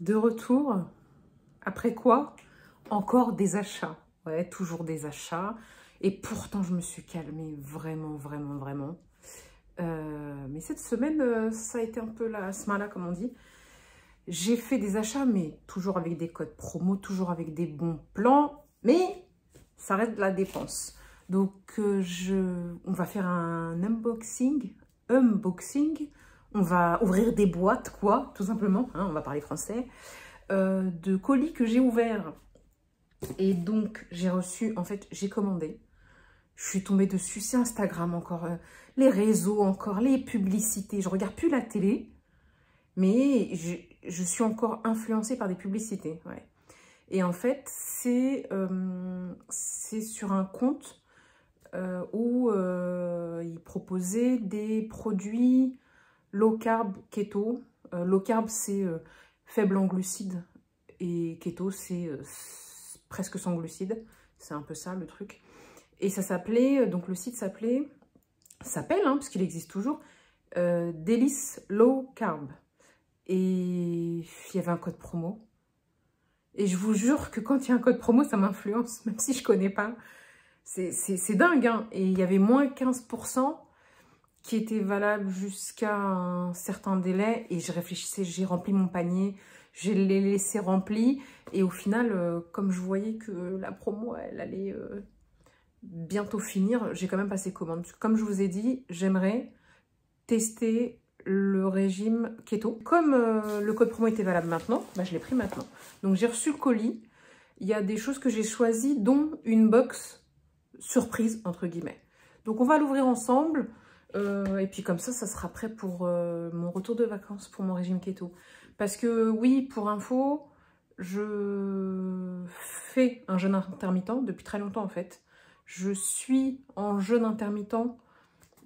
De retour, après quoi? Encore des achats. Ouais, toujours des achats. Et pourtant, je me suis calmée vraiment. Mais cette semaine, ça a été un peu la smala, comme on dit. J'ai fait des achats, mais toujours avec des codes promo, toujours avec des bons plans. Mais ça reste de la dépense. Donc, on va faire un unboxing. On va ouvrir des boîtes, quoi, tout simplement. Hein, on va parler français. De colis que j'ai ouverts. Et donc, j'ai reçu, en fait, j'ai commandé. Je suis tombée dessus, c'est Instagram encore, les réseaux encore, les publicités. Je regarde plus la télé, mais je suis encore influencée par des publicités. Ouais. Et en fait, c'est sur un compte où ils proposaient des produits low carb, keto. Low carb, c'est faible en glucides. Et keto, c'est presque sans glucides. C'est un peu ça, le truc. Et ça s'appelait, donc le site s'appelle, hein, parce qu'il existe toujours, Délice Low Carb. Et il y avait un code promo. Et je vous jure que quand il y a un code promo, ça m'influence, même si je ne connais pas. C'est dingue, hein. Et il y avait moins 15% qui était valable jusqu'à un certain délai. Et je réfléchissais, j'ai rempli mon panier, je l'ai laissé rempli. Et au final, comme je voyais que la promo, elle allait bientôt finir, j'ai quand même passé commande. Comme je vous ai dit, j'aimerais tester le régime keto. Comme le code promo était valable maintenant, bah, je l'ai pris maintenant. Donc j'ai reçu le colis. Il y a des choses que j'ai choisies, dont une box surprise, entre guillemets. Donc on va l'ouvrir ensemble. Et puis comme ça sera prêt pour mon retour de vacances, pour mon régime keto. Parce que oui, pour info, je fais un jeûne intermittent depuis très longtemps en fait. Je suis en jeûne intermittent.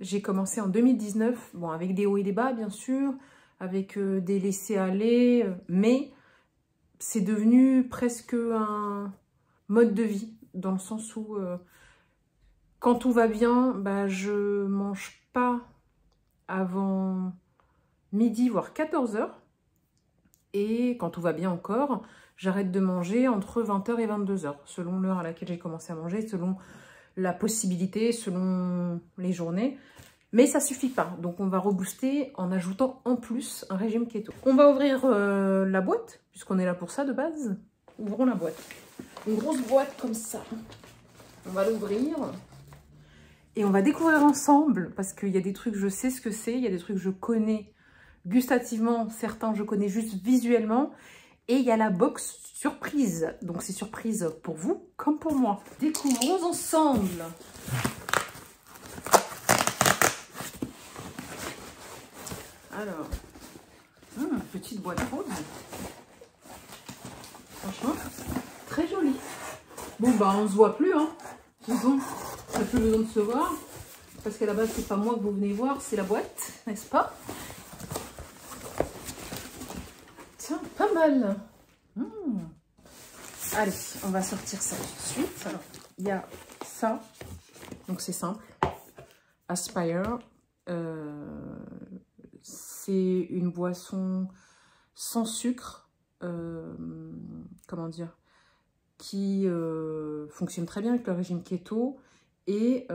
J'ai commencé en 2019, bon, avec des hauts et des bas, bien sûr, avec des laissés-aller, mais c'est devenu presque un mode de vie, dans le sens où, quand tout va bien, bah, je mange pas avant midi, voire 14 h. Et quand tout va bien encore, j'arrête de manger entre 20 h et 22 h, selon l'heure à laquelle j'ai commencé à manger, selon la possibilité, selon les journées. Mais ça suffit pas. Donc on va rebooster en ajoutant en plus un régime keto. On va ouvrir la boîte, puisqu'on est là pour ça de base. Ouvrons la boîte. Une grosse boîte comme ça. On va l'ouvrir. Et on va découvrir ensemble, parce qu'il y a des trucs, je sais ce que c'est. Il y a des trucs, je connais gustativement. Certains, je connais juste visuellement. Et il y a la box surprise. Donc c'est surprise pour vous comme pour moi. Découvrons ensemble. Alors, petite boîte rose. Franchement, très jolie. Bon, bah, on se voit plus, hein. Bon, on n'a plus besoin de se voir. Parce qu'à la base, c'est pas moi que vous venez voir, c'est la boîte, n'est-ce pas? Tiens, pas mal. Allez, on va sortir ça tout de suite. Alors, il y a ça. Donc, c'est simple. Aspire. C'est une boisson sans sucre, comment dire, qui fonctionne très bien avec le régime keto. Et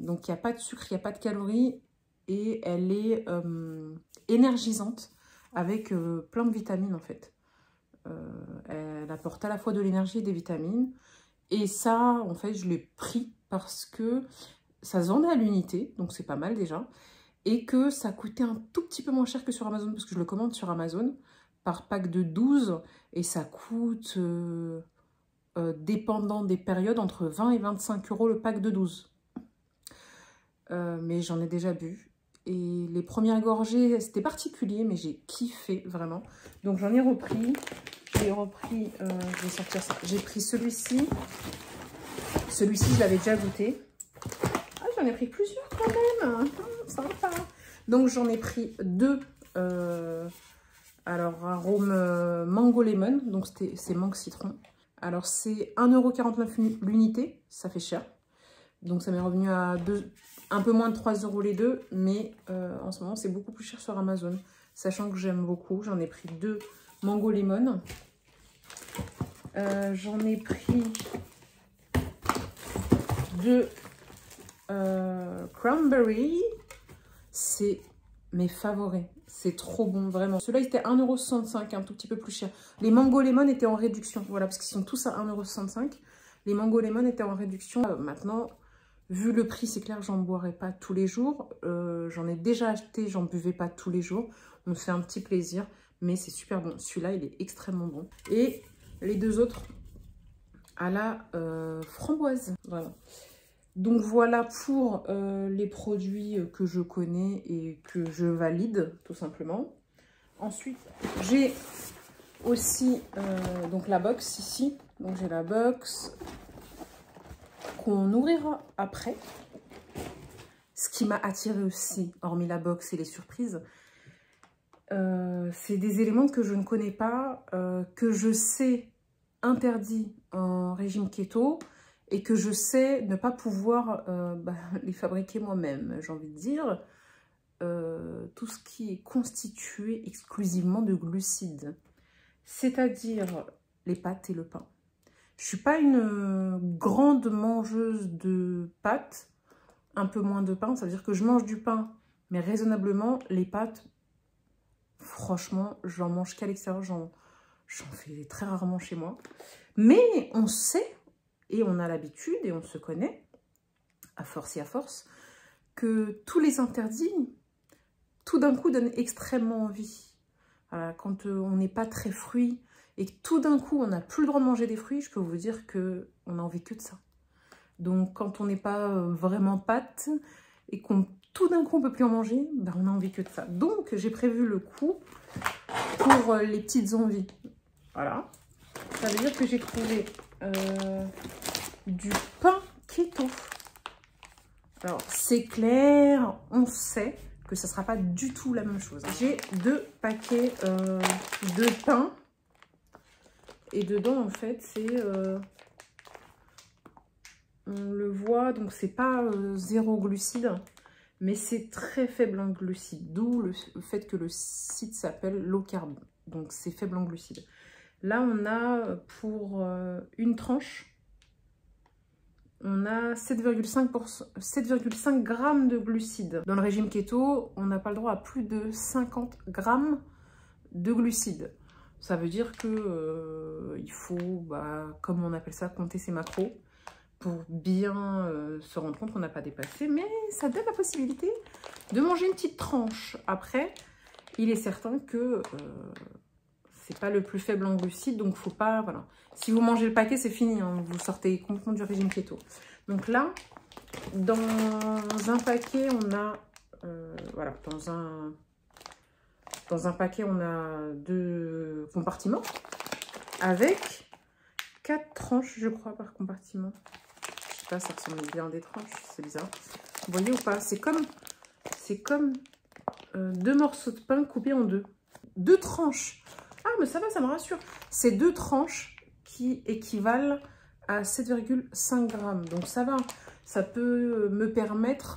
donc, il n'y a pas de sucre, il n'y a pas de calories. Et elle est énergisante avec plein de vitamines, en fait. Elle apporte à la fois de l'énergie et des vitamines. Et ça, en fait, je l'ai pris parce que ça se vendait à l'unité, donc c'est pas mal déjà. Et que ça coûtait un tout petit peu moins cher que sur Amazon, parce que je le commande sur Amazon par pack de 12. Et ça coûte, dépendant des périodes, entre 20 et 25 € le pack de 12. Mais j'en ai déjà bu. Et les premières gorgées, c'était particulier, mais j'ai kiffé, vraiment. Donc j'en ai repris. J'ai repris, je vais sortir ça. J'ai pris celui-ci. Celui-ci, je l'avais déjà goûté. Ah, j'en ai pris plusieurs quand même. Sympa. Donc j'en ai pris deux. Alors, arôme mango lemon. Donc c'est mangue citron. Alors c'est 1,49 € l'unité. Ça fait cher. Donc ça m'est revenu à un peu moins de 3 € les deux. Mais en ce moment, c'est beaucoup plus cher sur Amazon. sachant que j'aime beaucoup. J'en ai pris 2 mango lemon. J'en ai pris 2 cranberry. C'est mes favoris. C'est trop bon, vraiment. Ceux-là, ils étaient 1,65 €, un tout petit peu plus cher. Les mango lemon étaient en réduction. Voilà, parce qu'ils sont tous à 1,65 €. Les mango lemon étaient en réduction. Maintenant, vu le prix, c'est clair, j'en boirai pas tous les jours. J'en ai déjà acheté, j'en buvais pas tous les jours. On me fait un petit plaisir, mais c'est super bon. Celui-là, il est extrêmement bon. Et les 2 autres à la framboise. Voilà. Donc voilà pour les produits que je connais et que je valide, tout simplement. Ensuite, j'ai aussi donc la box ici. Donc j'ai la box qu'on ouvrira après. Ce qui m'a attiré aussi, hormis la box et les surprises, c'est des éléments que je ne connais pas, que je sais interdits en régime keto et que je sais ne pas pouvoir les fabriquer moi-même, j'ai envie de dire. Tout ce qui est constitué exclusivement de glucides, c'est-à-dire les pâtes et le pain. Je ne suis pas une grande mangeuse de pâtes, un peu moins de pain, ça veut dire que je mange du pain, mais raisonnablement, les pâtes, franchement, j'en mange qu'à l'extérieur, j'en fais très rarement chez moi. Mais on sait, et on a l'habitude, et on se connaît, à force et à force, que tous les interdits, tout d'un coup, donnent extrêmement envie. Quand on n'est pas très fruit, et que tout d'un coup, on n'a plus le droit de manger des fruits, je peux vous dire qu'on n'a envie que de ça. Donc, quand on n'est pas vraiment pâte, et qu'on tout d'un coup, on ne peut plus en manger, ben, on n'a envie que de ça. Donc, j'ai prévu le coup pour les petites envies. Voilà. Ça veut dire que j'ai trouvé du pain keto. Alors, c'est clair, on sait que ça ne sera pas du tout la même chose. J'ai 2 paquets de pain. Et dedans, en fait, c'est... on le voit, donc c'est pas 0 glucides, mais c'est très faible en glucides. D'où le fait que le site s'appelle low carb. Donc, c'est faible en glucides. Là, on a pour une tranche, on a 7,5 grammes de glucides. Dans le régime keto, on n'a pas le droit à plus de 50 grammes de glucides. Ça veut dire que il faut, comme on appelle ça, compter ses macros pour bien se rendre compte qu'on n'a pas dépassé. Mais ça donne la possibilité de manger une petite tranche. Après, il est certain que c'est pas le plus faible en glucides, donc faut pas, voilà. Si vous mangez le paquet, c'est fini, hein, vous sortez complètement du régime keto. Donc là, dans un paquet, on a, voilà, dans un paquet, on a 2 compartiments avec 4 tranches, je crois, par compartiment. Je sais pas, ça ressemble bien à des tranches, c'est bizarre. Vous voyez ou pas? C'est comme 2 morceaux de pain coupés en 2. 2 tranches. Ah, mais ça va, ça me rassure. C'est 2 tranches qui équivalent à 7,5 grammes. Donc ça va, ça peut me permettre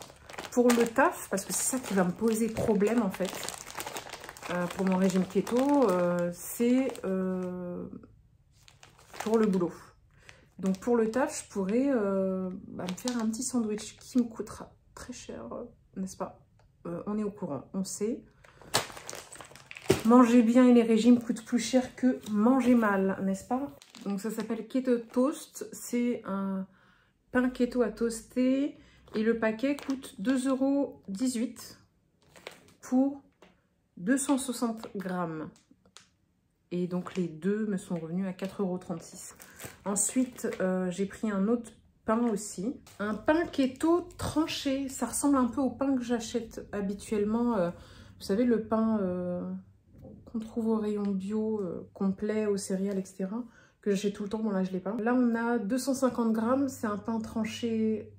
pour le taf, parce que c'est ça qui va me poser problème en fait. Pour mon régime keto, c'est pour le boulot. Donc pour le taf, je pourrais me faire un petit sandwich qui me coûtera très cher, n'est-ce pas? On est au courant, on sait. Manger bien et les régimes coûtent plus cher que manger mal, n'est-ce pas? Donc ça s'appelle Keto Toast. C'est un pain keto à toaster. Et le paquet coûte 2,18 € pour 260 grammes. Et donc les deux me sont revenus à 4,36 €. Ensuite, j'ai pris un autre pain aussi. Un pain keto tranché. Ça ressemble un peu au pain que j'achète habituellement. Vous savez, le pain... qu'on trouve au rayon bio, complet, aux céréales, etc. Que j'achète tout le temps, bon là je l'ai pas. Là on a 250 grammes, c'est un pain tranché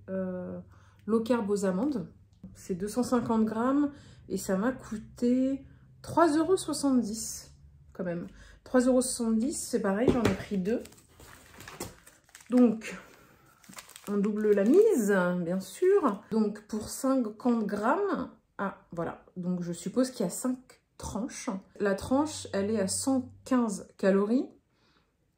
low carb aux amandes. C'est 250 grammes et ça m'a coûté 3,70 € quand même. 3,70 €, c'est pareil, j'en ai pris 2. Donc, on double la mise, bien sûr. Donc pour 50 grammes, ah voilà, donc je suppose qu'il y a 5 tranche. La tranche, elle est à 115 calories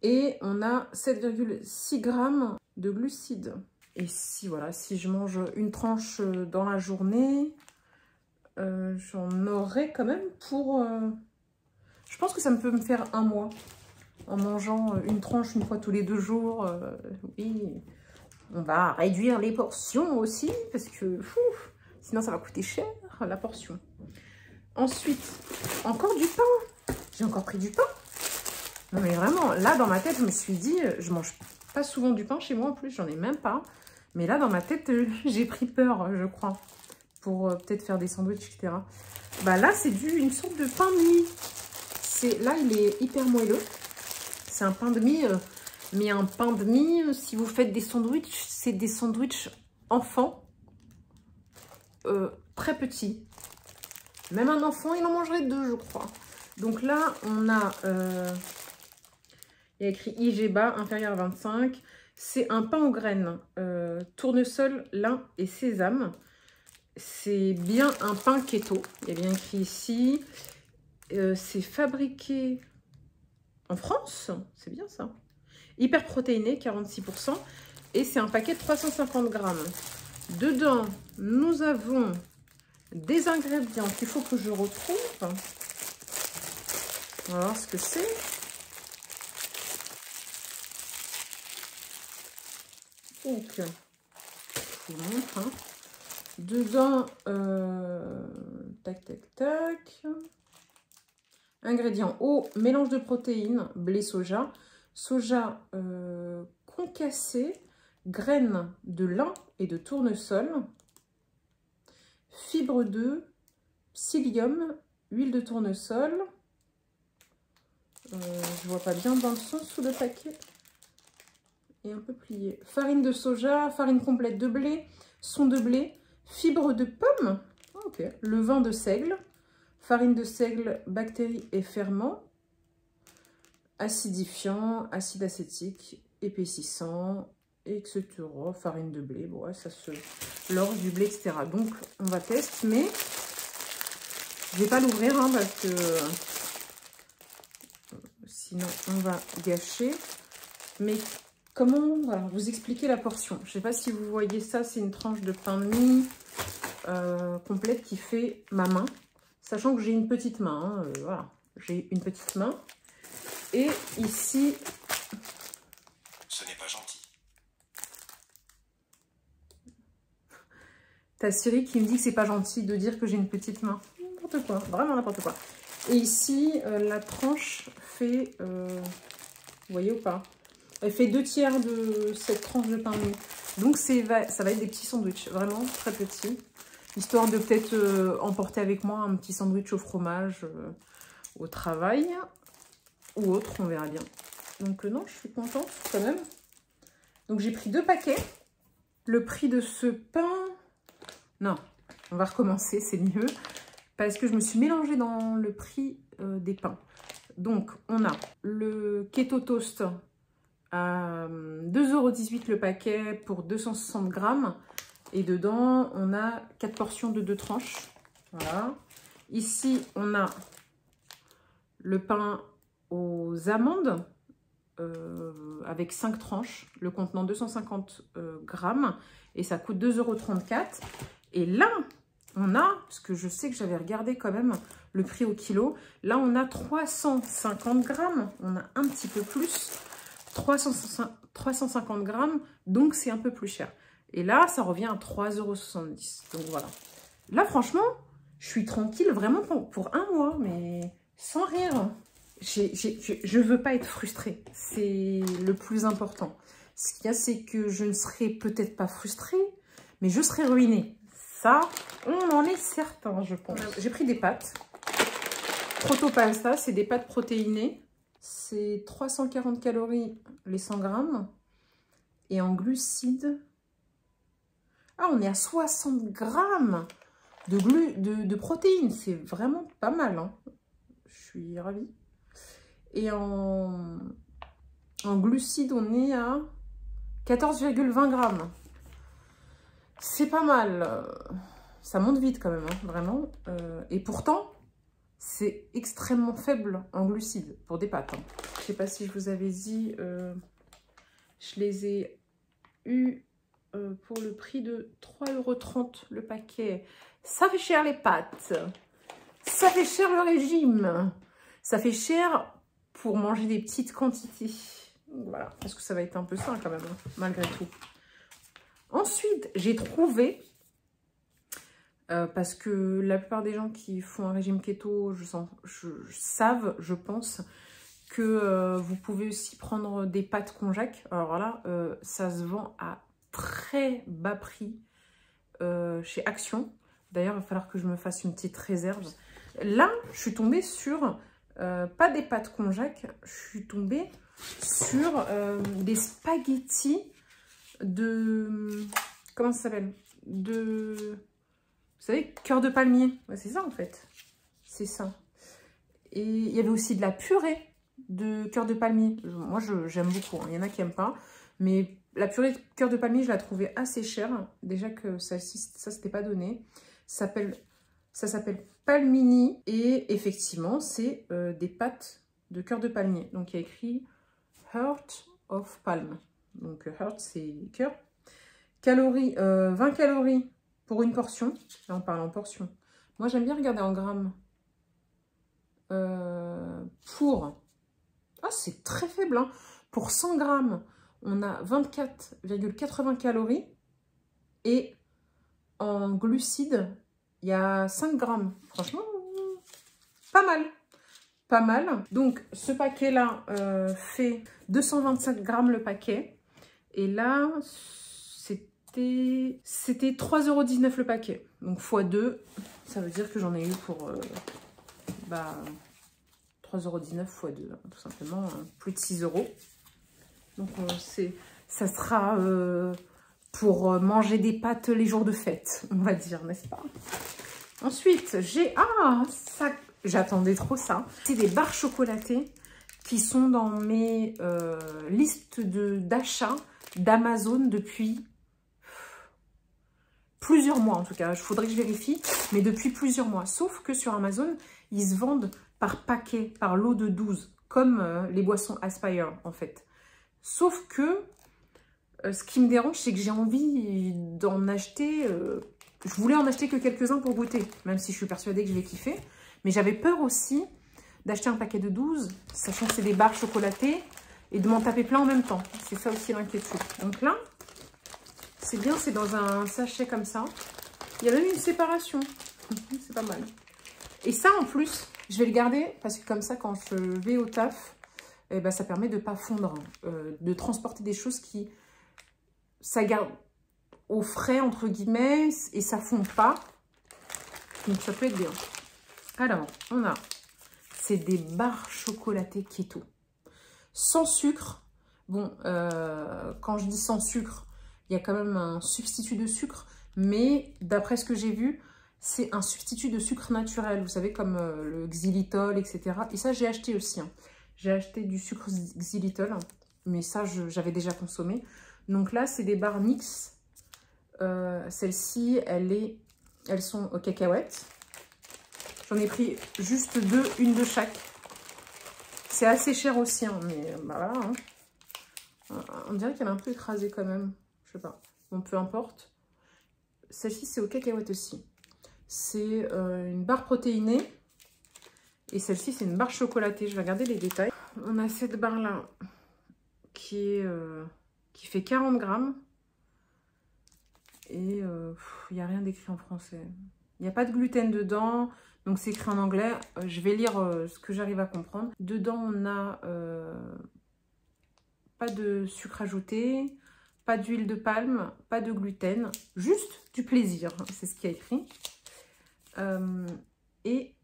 et on a 7,6 grammes de glucides. Et si, voilà, si je mange une tranche dans la journée, j'en aurai quand même pour... je pense que ça peut me faire un mois en mangeant une tranche une fois tous les 2 jours. Oui, on va réduire les portions aussi parce que sinon ça va coûter cher la portion. Ensuite, encore du pain. J'ai encore pris du pain. Non mais vraiment, là dans ma tête, je me suis dit, je mange pas souvent du pain chez moi en plus, j'en ai même pas. Mais là dans ma tête, j'ai pris peur, je crois, pour peut-être faire des sandwichs, etc. Bah là, c'est une sorte de pain de mie. Là, il est hyper moelleux. C'est un pain de mie, mais un pain de mie, si vous faites des sandwichs, c'est des sandwichs enfants, très petits. Même un enfant, il en mangerait 2, je crois. Donc là, on a, il y a écrit IGBA, inférieur à 25. C'est un pain aux graines, tournesol, lin et sésame. C'est bien un pain keto. Il y a bien écrit ici. C'est fabriqué en France, c'est bien ça. Hyper protéiné, 46%. Et c'est un paquet de 350 grammes. Dedans, nous avons des ingrédients qu'il faut que je retrouve. On va voir ce que c'est. Donc, je vous montre. Hein. Dedans, tac, tac, tac. Ingrédients: eau, mélange de protéines, blé soja, soja concassé, graines de lin et de tournesol, fibres d'œuf, psyllium, huile de tournesol. Je vois pas bien dans le son sous le paquet. Et un peu plié. Farine de soja, farine complète de blé, son de blé, fibres de pomme, ok, levain de seigle, farine de seigle, bactéries et ferments, acidifiant, acide acétique, épaississant, etc. Farine de blé, bon, ouais, ça se... l'orge du blé, etc. Donc, on va tester, mais je vais pas l'ouvrir hein, parce que sinon, on va gâcher. Mais comment voilà, vous expliquer la portion? Je sais pas si vous voyez ça, c'est une tranche de pain de mie complète qui fait ma main. Sachant que j'ai une petite main, hein, voilà, j'ai une petite main. Et ici... Ce n'est pas gentil. T'as Siri qui me dit que c'est pas gentil de dire que j'ai une petite main. N'importe quoi, vraiment n'importe quoi. Et ici, la tranche fait... vous voyez ou pas? Elle fait 2/3 de cette tranche de pain de mie. Donc ça va être des petits sandwichs, vraiment très petits. Histoire de peut-être emporter avec moi un petit sandwich au fromage au travail. Ou autre, on verra bien. Donc non, je suis contente quand même. Donc j'ai pris 2 paquets. Le prix de ce pain... Non, on va recommencer, c'est mieux. Parce que je me suis mélangée dans le prix des pains. Donc on a le Keto Toast à 2,18 € le paquet pour 260 grammes. Et dedans, on a 4 portions de 2 tranches. Voilà. Ici, on a le pain aux amandes avec 5 tranches, le contenant 250 grammes. Et ça coûte 2,34 €. Et là, on a, parce que je sais que j'avais regardé quand même le prix au kilo. Là, on a 350 grammes. On a un petit peu plus. 350 grammes. Donc, c'est un peu plus cher. Et là, ça revient à 3,70 €. Donc, voilà. Là, franchement, je suis tranquille vraiment pour un mois, mais sans rire. Je ne veux pas être frustrée. C'est le plus important. Ce qu'il y a, c'est que je ne serai peut-être pas frustrée, mais je serai ruinée. Ça, on en est certain, je pense. J'ai pris des pâtes. Protopasta, c'est des pâtes protéinées. C'est 340 calories les 100 grammes. Et en glucides... Ah, on est à 60 grammes de protéines. C'est vraiment pas mal. Hein. Je suis ravie. Et en glucides, on est à 14,20 grammes. C'est pas mal. Ça monte vite quand même, hein, vraiment. Et pourtant, c'est extrêmement faible en glucides pour des pâtes. Hein. Je ne sais pas si je vous avais dit, je les ai eus pour le prix de 3,30 € le paquet. Ça fait cher les pâtes. Ça fait cher le régime. Ça fait cher pour manger des petites quantités. Voilà, parce que ça va être un peu ça quand même, hein, malgré tout. Ensuite, j'ai trouvé, parce que la plupart des gens qui font un régime keto, savent, je pense, que vous pouvez aussi prendre des pâtes konjac. Alors là, ça se vend à très bas prix chez Action. D'ailleurs, il va falloir que je me fasse une petite réserve. Là, je suis tombée sur, pas des pâtes konjac, je suis tombée sur des spaghettis de... Comment ça s'appelle? Vous savez, cœur de palmier. Ouais, c'est ça en fait. C'est ça. Et il y avait aussi de la purée de cœur de palmier. Moi, j'aime beaucoup. Hein. Il y en a qui n'aiment pas. Mais la purée de cœur de palmier, je la trouvais assez chère. Déjà que celle-ci, ça ne s'était pas donné. Ça s'appelle Palmini. Et effectivement, c'est des pâtes de cœur de palmier. Donc, il y a écrit Heart of Palm. Donc, heart, c'est cœur. Calories, 20 calories pour une portion. Là, on parle en portion. Moi, j'aime bien regarder en grammes. Ah, c'est très faible. Hein. Pour 100 grammes, on a 24,80 calories. Et en glucides, il y a 5 grammes. Franchement, pas mal. Pas mal. Donc, ce paquet-là fait 225 grammes le paquet. Et là, c'était 3,19 € le paquet. Donc, x2, ça veut dire que j'en ai eu pour 3,19 € x2, hein, tout simplement, hein, plus de 6 €. Donc, ça sera pour manger des pâtes les jours de fête, on va dire, n'est-ce pas? Ensuite, j'ai... Ah, ça... J'attendais trop ça. C'est des barres chocolatées qui sont dans mes listes d'achat d'Amazon depuis plusieurs mois en tout cas. Il faudrait que je vérifie, mais depuis plusieurs mois. Sauf que sur Amazon, ils se vendent par paquet, par lot de 12, comme les boissons Aspire en fait. Sauf que ce qui me dérange, c'est que j'ai envie d'en acheter... je voulais en acheter que quelques-uns pour goûter, même si je suis persuadée que je vais kiffer. Mais j'avais peur aussi d'acheter un paquet de 12, sachant que c'est des barres chocolatées, et de m'en taper plein en même temps. C'est ça aussi l'inquiétude. Donc là, c'est bien, c'est dans un sachet comme ça. Il y a même une séparation. C'est pas mal. Et ça, en plus, je vais le garder, parce que comme ça, quand je vais au taf, eh ben, ça permet de ne pas fondre, de transporter des choses qui... Ça garde au frais, entre guillemets, et ça ne fond pas. Donc ça peut être bien. Alors, on a, c'est des barres chocolatées keto. Sans sucre. Bon, quand je dis sans sucre, il y a quand même un substitut de sucre. Mais d'après ce que j'ai vu, c'est un substitut de sucre naturel. Vous savez, comme le xylitol, etc. Et ça, j'ai acheté aussi. Hein. J'ai acheté du sucre xylitol. Mais ça, j'avais déjà consommé. Donc là, c'est des barres Nix. Celles-ci, elles sont aux cacahuètes. J'en ai pris juste deux, une de chaque. C'est assez cher aussi, hein, mais bah voilà. Hein. On dirait qu'elle est un peu écrasée quand même. Je sais pas. Bon, peu importe. Celle-ci, c'est aux cacahuètes aussi. C'est une barre protéinée. Et celle-ci, c'est une barre chocolatée. Je vais regarder les détails. On a cette barre-là qui fait 40 grammes. Et il n'y a rien d'écrit en français. Il n'y a pas de gluten dedans. Donc, c'est écrit en anglais. Je vais lire ce que j'arrive à comprendre. Dedans, on a pas de sucre ajouté, pas d'huile de palme, pas de gluten. Juste du plaisir. C'est ce qu'il y a écrit. Et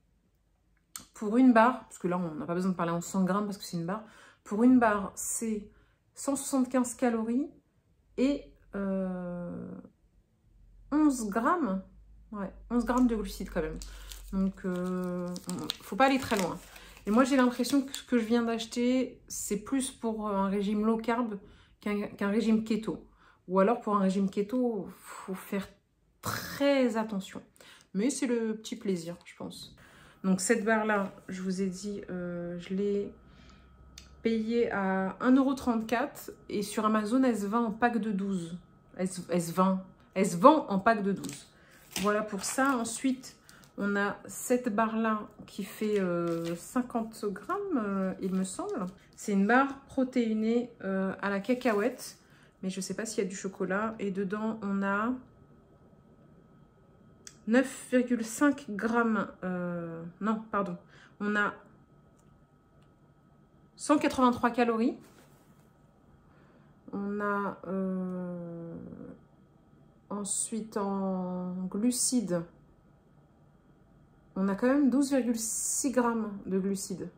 pour une barre, parce que là, on n'a pas besoin de parler en 100 grammes parce que c'est une barre. Pour une barre, c'est 175 calories et 11 grammes. Ouais, 11 grammes de glucides quand même. Donc, faut pas aller très loin. Et moi, j'ai l'impression que ce que je viens d'acheter, c'est plus pour un régime low carb qu'un régime keto. Ou alors, pour un régime keto, faut faire très attention. Mais c'est le petit plaisir, je pense. Donc cette barre-là, je vous ai dit, je l'ai payée à 1,34 € et sur Amazon, elle se vend en pack de 12. Elle se vend en pack de 12. Voilà pour ça. Ensuite, on a cette barre-là qui fait 50 grammes, il me semble. C'est une barre protéinée à la cacahuète. Mais je ne sais pas s'il y a du chocolat. Et dedans, on a 9,5 grammes. Non, pardon. On a 183 calories. On a ensuite en glucides. On a quand même 12,6 grammes de glucides.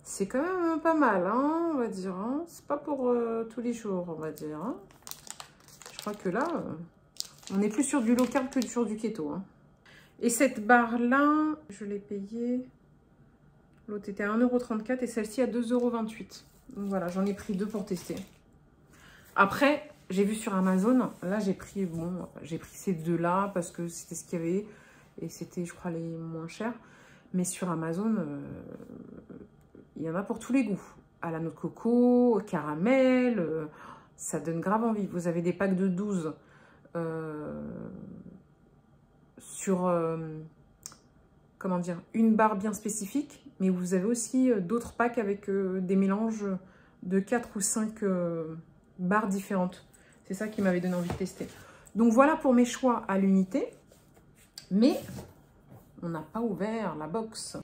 C'est quand même pas mal, hein, on va dire. Hein. C'est pas pour tous les jours, on va dire. Hein. Je crois que là, on est plus sur du low carb que sur du keto. Hein. Et cette barre-là, je l'ai payée. L'autre était à 1,34 € et celle-ci à 2,28 €. Donc voilà, j'en ai pris deux pour tester. Après, j'ai vu sur Amazon, là j'ai pris ces deux-là parce que c'était ce qu'il y avait. Et c'était, je crois, les moins chers. Mais sur Amazon, il y en a pour tous les goûts. À la noix de coco, au caramel, ça donne grave envie. Vous avez des packs de 12 sur, comment dire, une barre bien spécifique. Mais vous avez aussi d'autres packs avec des mélanges de 4 ou 5 barres différentes. C'est ça qui m'avait donné envie de tester. Donc voilà pour mes choix à l'unité. Mais on n'a pas ouvert la box.